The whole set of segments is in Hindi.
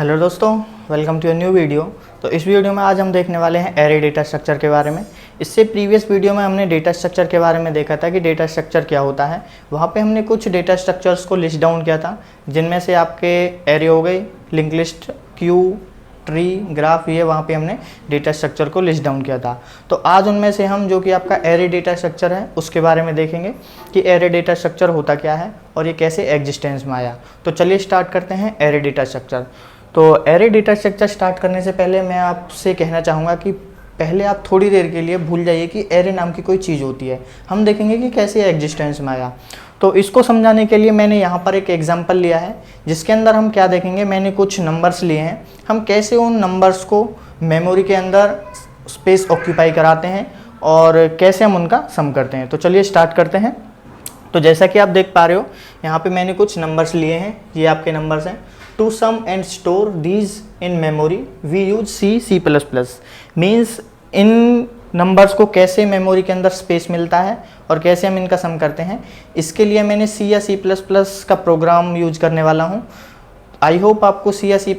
हेलो दोस्तों, welcome to a new video. तो इस वीडियो में आज हम देखने वाले हैं एरे डेटा स्ट्रक्चर के बारे में। इससे प्रीवियस वीडियो में हमने डेटा स्ट्रक्चर के बारे में देखा था कि डेटा स्ट्रक्चर क्या होता है। वहाँ पे हमने कुछ डेटा स्ट्रक्चर्स को लिस्ट डाउन किया था, जिनमें से आपके एरे हो गई, link list, Q, tree, graph, ये वहाँ पे हमने डेटा स्ट्रक्चर को लिस्ट डाउन किया था। तो आज उनमें से हम जो कि आपका एरे डेटा स्ट्रक्चर है उसके बारे में देखेंगे कि एरे डेटा स्ट्रक्चर होता क्या है और ये कैसे एग्जिस्टेंस में आया। तो चलिए स्टार्ट करते हैं एरे डेटा स्ट्रक्चर। तो एरे डेटा स्ट्रक्चर स्टार्ट करने से पहले मैं आपसे कहना चाहूँगा कि पहले आप थोड़ी देर के लिए भूल जाइए कि एरे नाम की कोई चीज़ होती है। हम देखेंगे कि कैसे एग्जिस्टेंस में आया। तो इसको समझाने के लिए मैंने यहाँ पर एक एग्जांपल लिया है, जिसके अंदर हम क्या देखेंगे, मैंने कुछ नंबर्स लिए हैं, हम कैसे उन नंबर्स को मेमोरी के अंदर स्पेस ऑक्यूपाई कराते हैं और कैसे हम उनका सम करते हैं। तो चलिए स्टार्ट करते हैं। तो जैसा कि आप देख पा रहे हो, यहाँ पे मैंने कुछ नंबर्स लिए हैं, ये आपके नंबर्स हैं। To sum and store these in memory we use C++। Means इन नंबर्स को कैसे मेमोरी के अंदर स्पेस मिलता है और कैसे हम इनका सम करते हैं, इसके लिए मैंने C या C++ का प्रोग्राम यूज करने वाला हूँ। आई होप आपको C या C++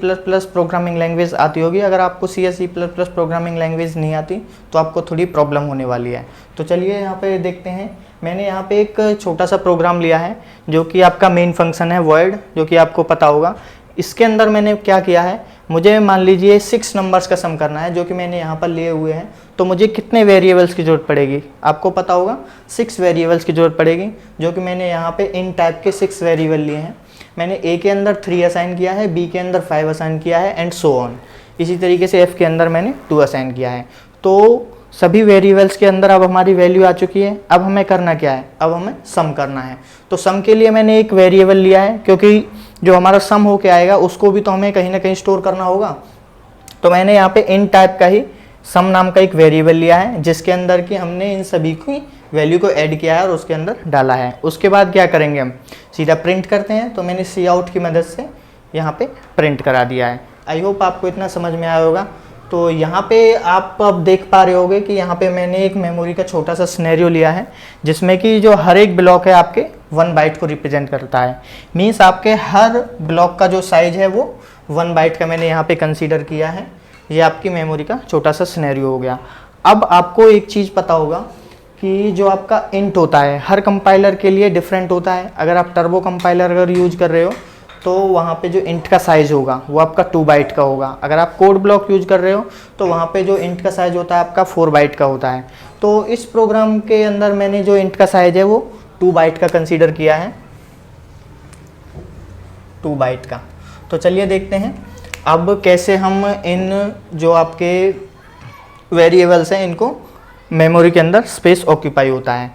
प्रोग्रामिंग लैंग्वेज आती होगी। अगर आपको C या C++ प्रोग्रामिंग लैंग्वेज नहीं आती तो आपको थोड़ी प्रॉब्लम होने वाली है। तो चलिए यहाँ पे देखते हैं। मैंने यहाँ पे एक छोटा सा प्रोग्राम लिया है जो कि आपका मेन फंक्शन है वॉइड, जो कि आपको पता होगा। इसके अंदर मैंने क्या किया है, मुझे मान लीजिए 6 नंबर्स का सम करना है जो कि मैंने यहाँ पर लिए हुए हैं। तो मुझे कितने वेरिएबल्स की ज़रूरत पड़ेगी, आपको पता होगा 6 वेरिएबल्स की ज़रूरत पड़ेगी, जो कि मैंने यहाँ पे इन टाइप के 6 वेरिएबल लिए हैं। मैंने ए के अंदर 3 असाइन किया है, बी के अंदर 5 असाइन किया है एंड सो ऑन। इसी तरीके से एफ के अंदर मैंने 2 असाइन किया है। तो सभी वेरिएबल्स के अंदर अब हमारी वैल्यू आ चुकी है। अब हमें करना क्या है, अब हमें सम करना है। तो सम के लिए मैंने एक वेरिएबल लिया है, क्योंकि जो हमारा सम होके आएगा उसको भी तो हमें कहीं ना कहीं स्टोर करना होगा। तो मैंने यहाँ पे इन टाइप का ही सम नाम का एक वेरिएबल लिया है, जिसके अंदर कि हमने इन सभी की वैल्यू को ऐड किया है और उसके अंदर डाला है। उसके बाद क्या करेंगे, हम सीधा प्रिंट करते हैं। तो मैंने सी आउट की मदद से यहाँ पे प्रिंट करा दिया है। आई होप आपको इतना समझ में आया होगा। तो यहाँ पे आप अब देख पा रहे होगे कि यहाँ पे मैंने एक मेमोरी का छोटा सा सिनेरियो लिया है, जिसमें कि जो हर एक ब्लॉक है आपके 1 बाइट को रिप्रेजेंट करता है। मीन्स आपके हर ब्लॉक का जो साइज है वो 1 बाइट का मैंने यहाँ पे कंसीडर किया है। ये आपकी मेमोरी का छोटा सा सिनेरियो हो गया। अब आपको एक चीज़ पता होगा कि जो आपका इंट होता है हर कंपाइलर के लिए डिफरेंट होता है। अगर आप टर्बो कंपाइलर अगर यूज कर रहे हो तो वहाँ पे जो इंट का साइज होगा वो आपका 2 बाइट का होगा। अगर आप कोड ब्लॉक यूज कर रहे हो तो वहाँ पे जो इंट का साइज होता है आपका 4 बाइट का होता है। तो इस प्रोग्राम के अंदर मैंने जो इंट का साइज है वो 2 बाइट का कंसीडर किया है, 2 बाइट का। तो चलिए देखते हैं अब कैसे हम इन जो आपके वेरिएबल्स हैं इनको मेमोरी के अंदर स्पेस ऑक्यूपाई होता है।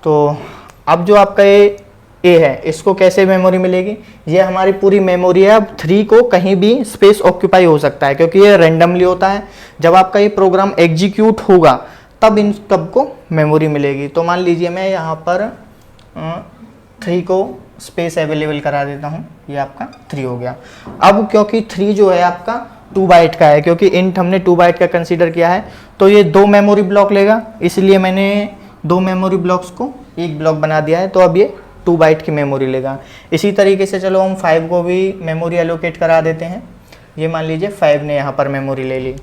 तो अब जो आपका ए है, इसको कैसे मेमोरी मिलेगी, ये हमारी पूरी मेमोरी है। अब 3 को कहीं भी स्पेस ऑक्यूपाई हो सकता है, क्योंकि ये रैंडमली होता है। जब आपका ये प्रोग्राम एग्जीक्यूट होगा तब इन सबको मेमोरी मिलेगी। तो मान लीजिए मैं यहाँ पर 3 को स्पेस अवेलेबल करा देता हूँ, ये आपका 3 हो गया। अब क्योंकि 3 जो है आपका 2 बाइट का है, क्योंकि इंट हमने 2 बाइट का कंसीडर किया है, तो ये 2 मेमोरी ब्लॉक लेगा। इसलिए मैंने 2 मेमोरी ब्लॉक्स को एक ब्लॉक बना दिया है। तो अब ये 2 बाइट की मेमोरी लेगा। इसी तरीके से चलो हम 5 को भी मेमोरी एलोकेट करा देते हैं। ये मान लीजिए 5 ने यहाँ पर मेमोरी ले ली।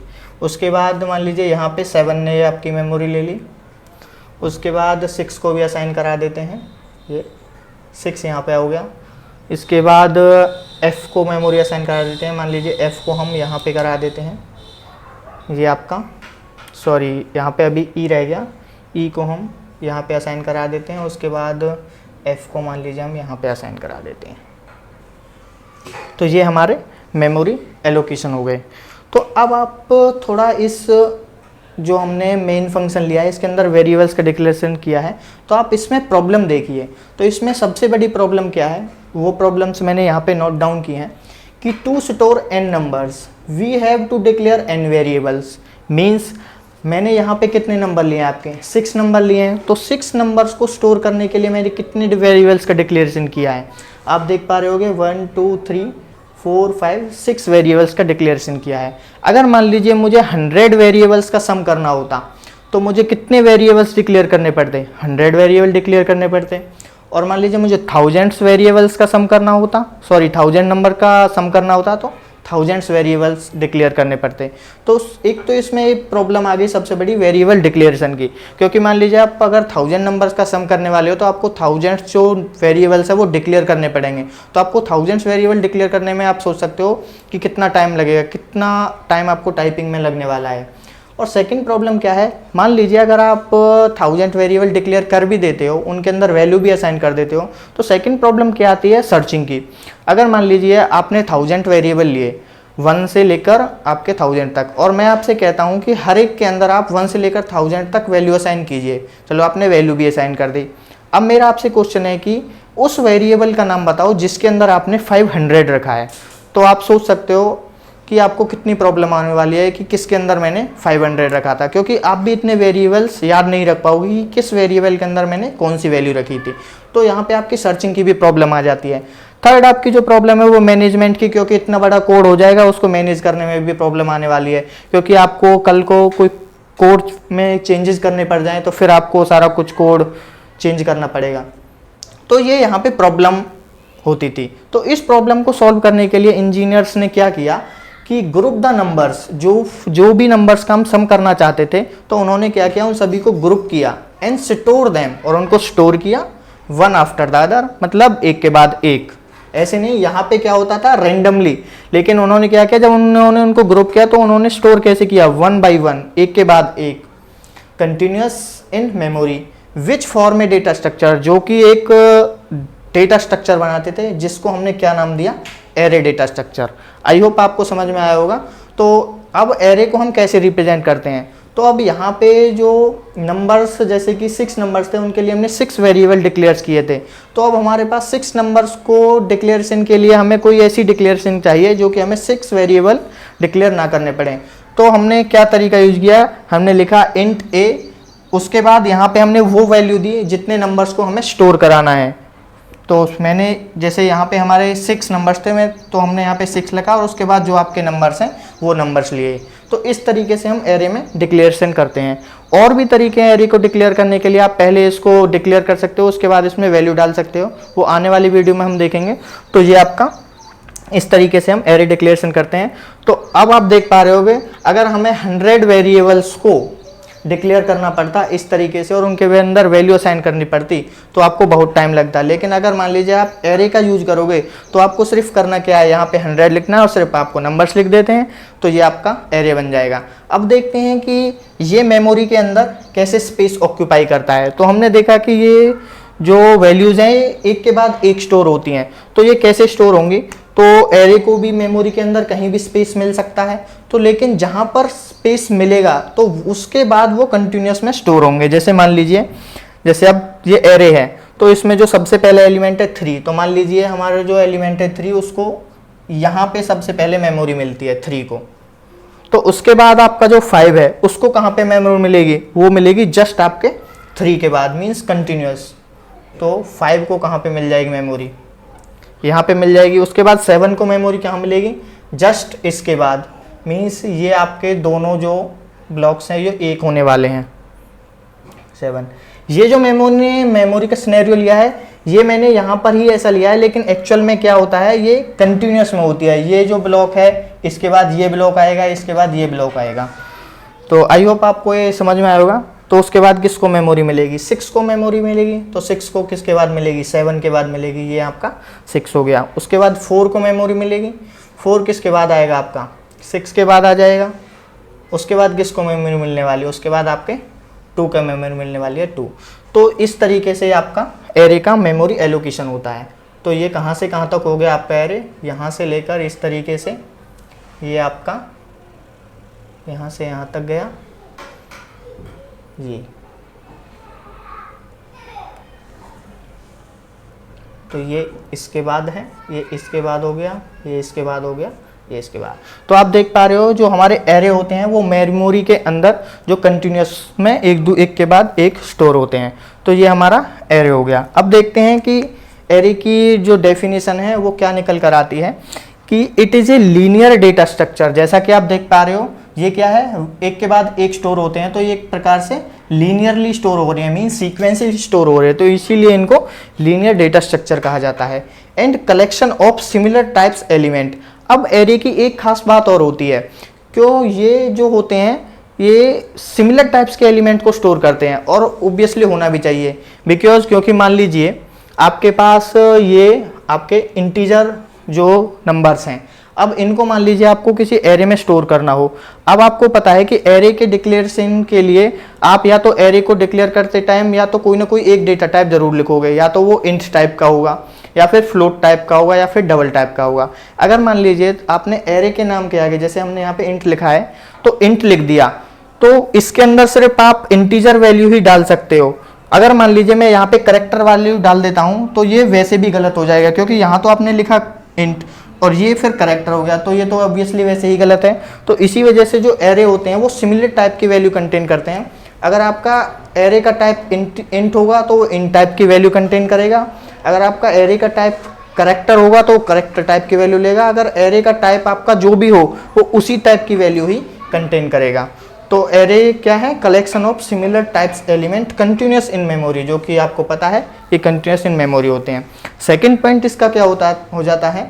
उसके बाद मान लीजिए यहाँ पे 7 ने आपकी मेमोरी ले ली। उसके बाद 6 को भी असाइन करा देते हैं, ये 6 यहाँ पे हो गया। इसके बाद F को मेमोरी असाइन करा देते हैं। मान लीजिए F को हम यहाँ पे करा देते हैं, ये आपका यहाँ पे अभी E रह गया, E को हम यहाँ पे असाइन करा देते हैं। उसके बाद F को मान लीजिए हम यहाँ पे असाइन करा देते हैं। तो ये हमारे मेमोरी एलोकेशन हो गए। तो अब आप थोड़ा इस जो हमने मेन फंक्शन लिया है इसके अंदर वेरिएबल्स का डिक्लेरेशन किया है, तो आप इसमें प्रॉब्लम देखिए। तो इसमें सबसे बड़ी प्रॉब्लम क्या है, वो प्रॉब्लम्स मैंने यहाँ पे नोट डाउन की हैं कि to store n numbers we have to declare n variables. Means मैंने यहाँ पे कितने नंबर लिए हैं, आपके 6 नंबर लिए हैं। तो 6 नंबर्स को स्टोर करने के लिए मैंने कितने वेरिएबल्स का डिक्लेरेशन किया है, आप देख पा रहे होगे 1 2 3 4 5 6 वेरिएबल्स का डिक्लेरेशन किया है। अगर मान लीजिए मुझे 100 वेरिएबल्स का सम करना होता तो मुझे कितने वेरिएबल्स डिक्लेयर करने पड़ते, 100 वेरिएबल डिक्लेयर करने पड़ते। और मान लीजिए मुझे 1000 वेरिएबल्स का सम करना होता, 1000 नंबर का सम करना होता तो थाउजेंड्स वेरिएबल्स डिक्लेयर करने पड़ते। तो एक तो इसमें एक प्रॉब्लम आ गई सबसे बड़ी वेरिएबल डिक्लेरेशन की, क्योंकि मान लीजिए आप अगर 1000 नंबर्स का सम करने वाले हो तो आपको थाउजेंड्स जो वेरिएबल्स है वो डिक्लेयर करने पड़ेंगे। तो आपको थाउजेंड्स वेरिएबल डिक्लेयर करने में आप सोच सकते हो कि कितना टाइम लगेगा, कितना टाइम आपको टाइपिंग में लगने वाला है। और सेकंड प्रॉब्लम क्या है, मान लीजिए अगर आप 1000 वेरिएबल डिक्लेयर कर भी देते हो, उनके अंदर वैल्यू भी असाइन कर देते हो, तो सेकंड प्रॉब्लम क्या आती है सर्चिंग की। अगर मान लीजिए आपने 1000 वेरिएबल लिए 1 से लेकर आपके 1000 तक, और मैं आपसे कहता हूं कि हर एक के अंदर आप 1 से लेकर 1000 तक वैल्यू असाइन कीजिए। चलो आपने वैल्यू भी असाइन कर दी। अब मेरा आपसे क्वेश्चन है कि उस वेरिएबल का नाम बताओ जिसके अंदर आपने 500 रखा है। तो आप सोच सकते हो कि आपको कितनी प्रॉब्लम आने वाली है कि किसके अंदर मैंने 500 रखा था, क्योंकि आप भी इतने वेरिएबल्स याद नहीं रख पाओगे कि किस वेरिएबल के अंदर मैंने कौन सी वैल्यू रखी थी। तो यहाँ पे आपकी सर्चिंग की भी प्रॉब्लम आ जाती है। थर्ड आपकी जो प्रॉब्लम है वो मैनेजमेंट की, क्योंकि इतना बड़ा कोड हो जाएगा, उसको मैनेज करने में भी प्रॉब्लम आने वाली है, क्योंकि आपको कल को कोई कोड में चेंजेस करने पड़ जाए तो फिर आपको सारा कुछ कोड चेंज करना पड़ेगा। तो ये यहाँ पे प्रॉब्लम होती थी। तो इस प्रॉब्लम को सॉल्व करने के लिए इंजीनियर्स ने क्या किया कि ग्रुप द नंबर्स, जो भी नंबर्स का हम सम करना चाहते थे, तो उन्होंने क्या किया, उन सभी को ग्रुप किया एंड स्टोर देम, और उनको स्टोर किया वन आफ्टर द अदर, मतलब एक के बाद एक। ऐसे नहीं, यहाँ पे क्या होता था रेंडमली, लेकिन उन्होंने क्या किया, जब उन्होंने उनको ग्रुप किया तो उन्होंने स्टोर कैसे किया, 1 by 1, एक के बाद एक, continuous in memory which form A data structure, जो कि एक डेटा स्ट्रक्चर बनाते थे जिसको हमने क्या नाम दिया, array data structure. I hope आपको समझ में आया होगा। तो अब एरे को हम कैसे रिप्रेजेंट करते हैं, तो अब यहाँ पे जो नंबर्स जैसे कि 6 नंबर्स थे, उनके लिए हमने 6 वेरिएबल डिक्लेयर किए थे। तो अब हमारे पास 6 नंबर्स को डिक्लेरेशन के लिए हमें कोई ऐसी डिक्लेरेशन चाहिए जो कि हमें 6 वेरिएबल डिक्लेयर ना करने पड़े। तो हमने क्या तरीका यूज किया, हमने लिखा इंट ए, उसके बाद यहाँ पे हमने वो वैल्यू दी जितने नंबर्स को हमें स्टोर कराना है। तो मैंने जैसे यहाँ पे हमारे 6 नंबर्स थे, तो हमने यहाँ पे 6 लिखा, और उसके बाद जो आपके नंबर्स हैं वो नंबर्स लिए। तो इस तरीके से हम एरे में डिक्लेरेशन करते हैं। और भी तरीके हैं एरे को डिक्लेयर करने के लिए, आप पहले इसको डिक्लेयर कर सकते हो, उसके बाद इसमें वैल्यू डाल सकते हो, वो आने वाली वीडियो में हम देखेंगे। तो ये आपका इस तरीके से हम एरे डिक्लेरेशन करते हैं। तो अब आप देख पा रहे होगे, अगर हमें 100 वेरिएबल्स को डिक्लेयर करना पड़ता इस तरीके से और उनके अंदर वैल्यू असाइन करनी पड़ती तो आपको बहुत टाइम लगता। लेकिन अगर मान लीजिए आप एरे का यूज करोगे तो आपको सिर्फ करना क्या है, यहाँ पे 100 लिखना है और सिर्फ आपको नंबर्स लिख देते हैं, तो ये आपका एरे बन जाएगा। अब देखते हैं कि ये मेमोरी के अंदर कैसे स्पेस ऑक्यूपाई करता है। तो हमने देखा कि ये जो वैल्यूज़ हैं एक के बाद एक स्टोर होती हैं, तो ये कैसे स्टोर होंगी, तो एरे को भी मेमोरी के अंदर कहीं भी स्पेस मिल सकता है, तो लेकिन जहाँ पर स्पेस मिलेगा तो उसके बाद वो कंटिन्यूस में स्टोर होंगे। जैसे मान लीजिए, जैसे अब ये एरे है तो इसमें जो सबसे पहले एलिमेंट है 3, तो मान लीजिए हमारा जो एलिमेंट है 3, उसको यहाँ पे सबसे पहले मेमोरी मिलती है 3 को। तो उसके बाद आपका जो 5 है उसको कहाँ पे मेमोरी मिलेगी, वो मिलेगी जस्ट आपके 3 के बाद, मीन्स कंटिन्यूस। तो 5 को कहाँ पे मिल जाएगी मेमोरी, यहाँ पे मिल जाएगी। उसके बाद 7 को मेमोरी कहाँ मिलेगी, जस्ट इसके बाद, मीन्स ये आपके दोनों जो ब्लॉक्स हैं ये एक होने वाले हैं 7। ये जो मेमोरी का सिनेरियो लिया है ये मैंने यहाँ पर ही ऐसा लिया है, लेकिन एक्चुअल में क्या होता है ये कंटिन्यूस में होती है। ये जो ब्लॉक है इसके बाद ये ब्लॉक आएगा, इसके बाद ये ब्लॉक आएगा। तो आई होप आपको ये समझ में आया होगा। तो उसके बाद किसको मेमोरी मिलेगी, 6 को मेमोरी मिलेगी। तो 6 को किसके बाद मिलेगी, 7 के बाद मिलेगी, ये आपका 6 हो गया। उसके बाद 4 को मेमोरी मिलेगी, 4 किसके बाद आएगा, आपका 6 के बाद आ जाएगा। उसके बाद किसको मेमोरी मिलने वाली है, उसके बाद आपके 2 का मेमोरी मिलने वाली है 2। तो इस तरीके से आपका एरे का मेमोरी एलोकेशन होता है। तो ये कहाँ से कहाँ तक हो गया आपका एरे, यहाँ से लेकर इस तरीके से ये आपका यहाँ से यहाँ तक गया ये। तो ये इसके बाद है, ये इसके बाद हो गया, ये इसके बाद हो गया, ये इसके बाद। तो आप देख पा रहे हो जो हमारे एरे होते हैं वो मेमोरी के अंदर जो कंटिन्यूस में एक के बाद एक स्टोर होते हैं। तो ये हमारा एरे हो गया। अब देखते हैं कि एरे की जो डेफिनेशन है वो क्या निकल कर आती है कि it is a linear data structure. जैसा कि आप देख पा रहे हो ये क्या है, एक के बाद एक स्टोर होते हैं, तो ये एक प्रकार से लीनियरली स्टोर हो रहे हैं, मीन सीक्वेंशियली स्टोर हो रहे हैं, तो इसीलिए इनको लीनियर डेटा स्ट्रक्चर कहा जाता है। And collection of similar types element. अब एरे की एक खास बात और होती है, क्यों ये जो होते हैं ये सिमिलर टाइप्स के एलिमेंट को स्टोर करते हैं, और ऑब्वियसली होना भी चाहिए बिकॉज क्योंकि मान लीजिए आपके पास ये आपके इंटीजर जो नंबर्स हैं, अब इनको मान लीजिए आपको किसी एरे में स्टोर करना हो। अब आपको पता है कि एरे के डिक्लेरेशन के लिए आप या तो एरे को डिक्लेयर करते टाइम या तो कोई ना कोई एक डेटा टाइप जरूर लिखोगे, या तो वो इंट टाइप का होगा या फिर फ्लोट टाइप का होगा या फिर डबल टाइप का होगा। अगर मान लीजिए आपने एरे के नाम के आगे जैसे हमने यहाँ पे इंट लिखा है तो इंट लिख दिया, तो इसके अंदर सिर्फ आप इंटीजर वैल्यू ही डाल सकते हो। अगर मान लीजिए मैं यहाँ पे करेक्टर वैल्यू डाल देता हूँ तो ये वैसे भी गलत हो जाएगा, क्योंकि यहाँ तो आपने लिखा इंट और ये फिर करेक्टर हो गया, तो ये तो ऑब्वियसली वैसे ही गलत है। तो इसी वजह से जो एरे होते हैं वो सिमिलर टाइप की वैल्यू कंटेन करते हैं। अगर आपका एरे का टाइप इंट होगा तो वो इन टाइप की वैल्यू कंटेन करेगा, अगर आपका एरे का टाइप करेक्टर होगा तो करेक्टर टाइप की वैल्यू लेगा, अगर एरे का टाइप आपका जो भी हो वो उसी टाइप की वैल्यू ही कंटेन करेगा। तो एरे क्या है? Collection of similar types element continuous in memory, जो कि आपको पता है ये कंटिन्यूस इन मेमोरी होते हैं। सेकंड पॉइंट इसका क्या हो जाता है,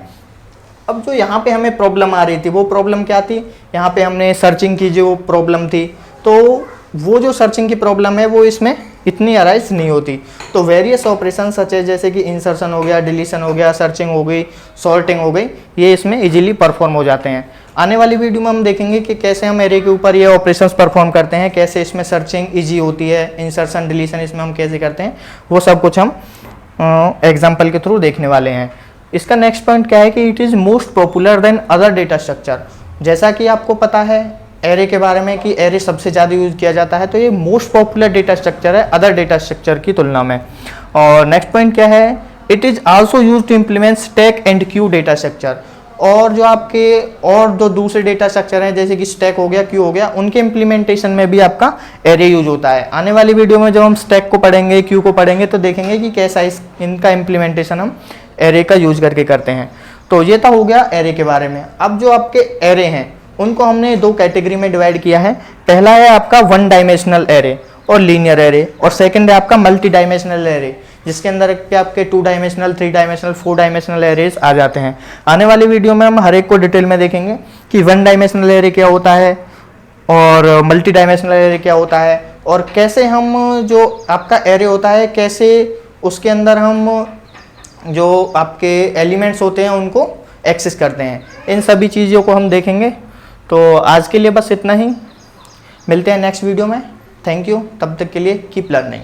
अब जो यहाँ पे हमें प्रॉब्लम आ रही थी वो प्रॉब्लम क्या थी, यहाँ पे हमने सर्चिंग की जो प्रॉब्लम थी, तो वो जो सर्चिंग की प्रॉब्लम है वो इसमें इतनी अराइज नहीं होती। तो वेरियस ऑपरेशन सच है जैसे कि इंसर्शन हो गया, डिलीशन हो गया, सर्चिंग हो गई, सॉर्टिंग हो गई, ये इसमें इजीली परफॉर्म हो जाते हैं। आने वाली वीडियो में हम देखेंगे कि कैसे हम एरे के ऊपर ये ऑपरेशंस परफॉर्म करते हैं, कैसे इसमें सर्चिंग इजी होती है, इंसर्शन डिलीशन इसमें हम कैसे करते हैं, वो सब कुछ हम एग्जाम्पल के थ्रू देखने वाले हैं। इसका नेक्स्ट पॉइंट क्या है कि it is most popular than other data structure. जैसा कि आपको पता है एरे के बारे में कि एरे सबसे ज़्यादा यूज किया जाता है, तो ये मोस्ट पॉपुलर डेटा स्ट्रक्चर है अदर डेटा स्ट्रक्चर की तुलना में। और नेक्स्ट पॉइंट क्या है, it is also use to implement stack and queue data structure. और जो आपके और जो दूसरे डेटा स्ट्रक्चर हैं जैसे कि स्टैक हो गया, क्यू हो गया, उनके इम्प्लीमेंटेशन में भी आपका एरे यूज होता है। आने वाली वीडियो में जब हम स्टैक को पढ़ेंगे, क्यू को पढ़ेंगे, तो देखेंगे कि कैसा इनका इम्प्लीमेंटेशन हम एरे का यूज करके करते हैं। तो ये तो हो गया एरे के बारे में। अब जो आपके एरे हैं उनको हमने दो कैटेगरी में डिवाइड किया है। पहला है आपका वन डायमेंशनल एरे और लीनियर एरे, और सेकंड है आपका मल्टी डायमेंशनल एरे, जिसके अंदर के आपके 2 डायमेंशनल, 3 डायमेंशनल, 4 डायमेंशनल एरेज आ जाते हैं। आने वाली वीडियो में हम हर एक को डिटेल में देखेंगे कि वन डायमेंशनल एरे क्या होता है और मल्टी डायमेंशनल एरे क्या होता है, और कैसे हम जो आपका एरे होता है कैसे उसके अंदर हम जो आपके एलिमेंट्स होते हैं उनको एक्सेस करते हैं। इन सभी चीज़ों को हम देखेंगे। तो आज के लिए बस इतना ही, मिलते हैं नेक्स्ट वीडियो में। थैंक यू, तब तक के लिए कीप लर्निंग।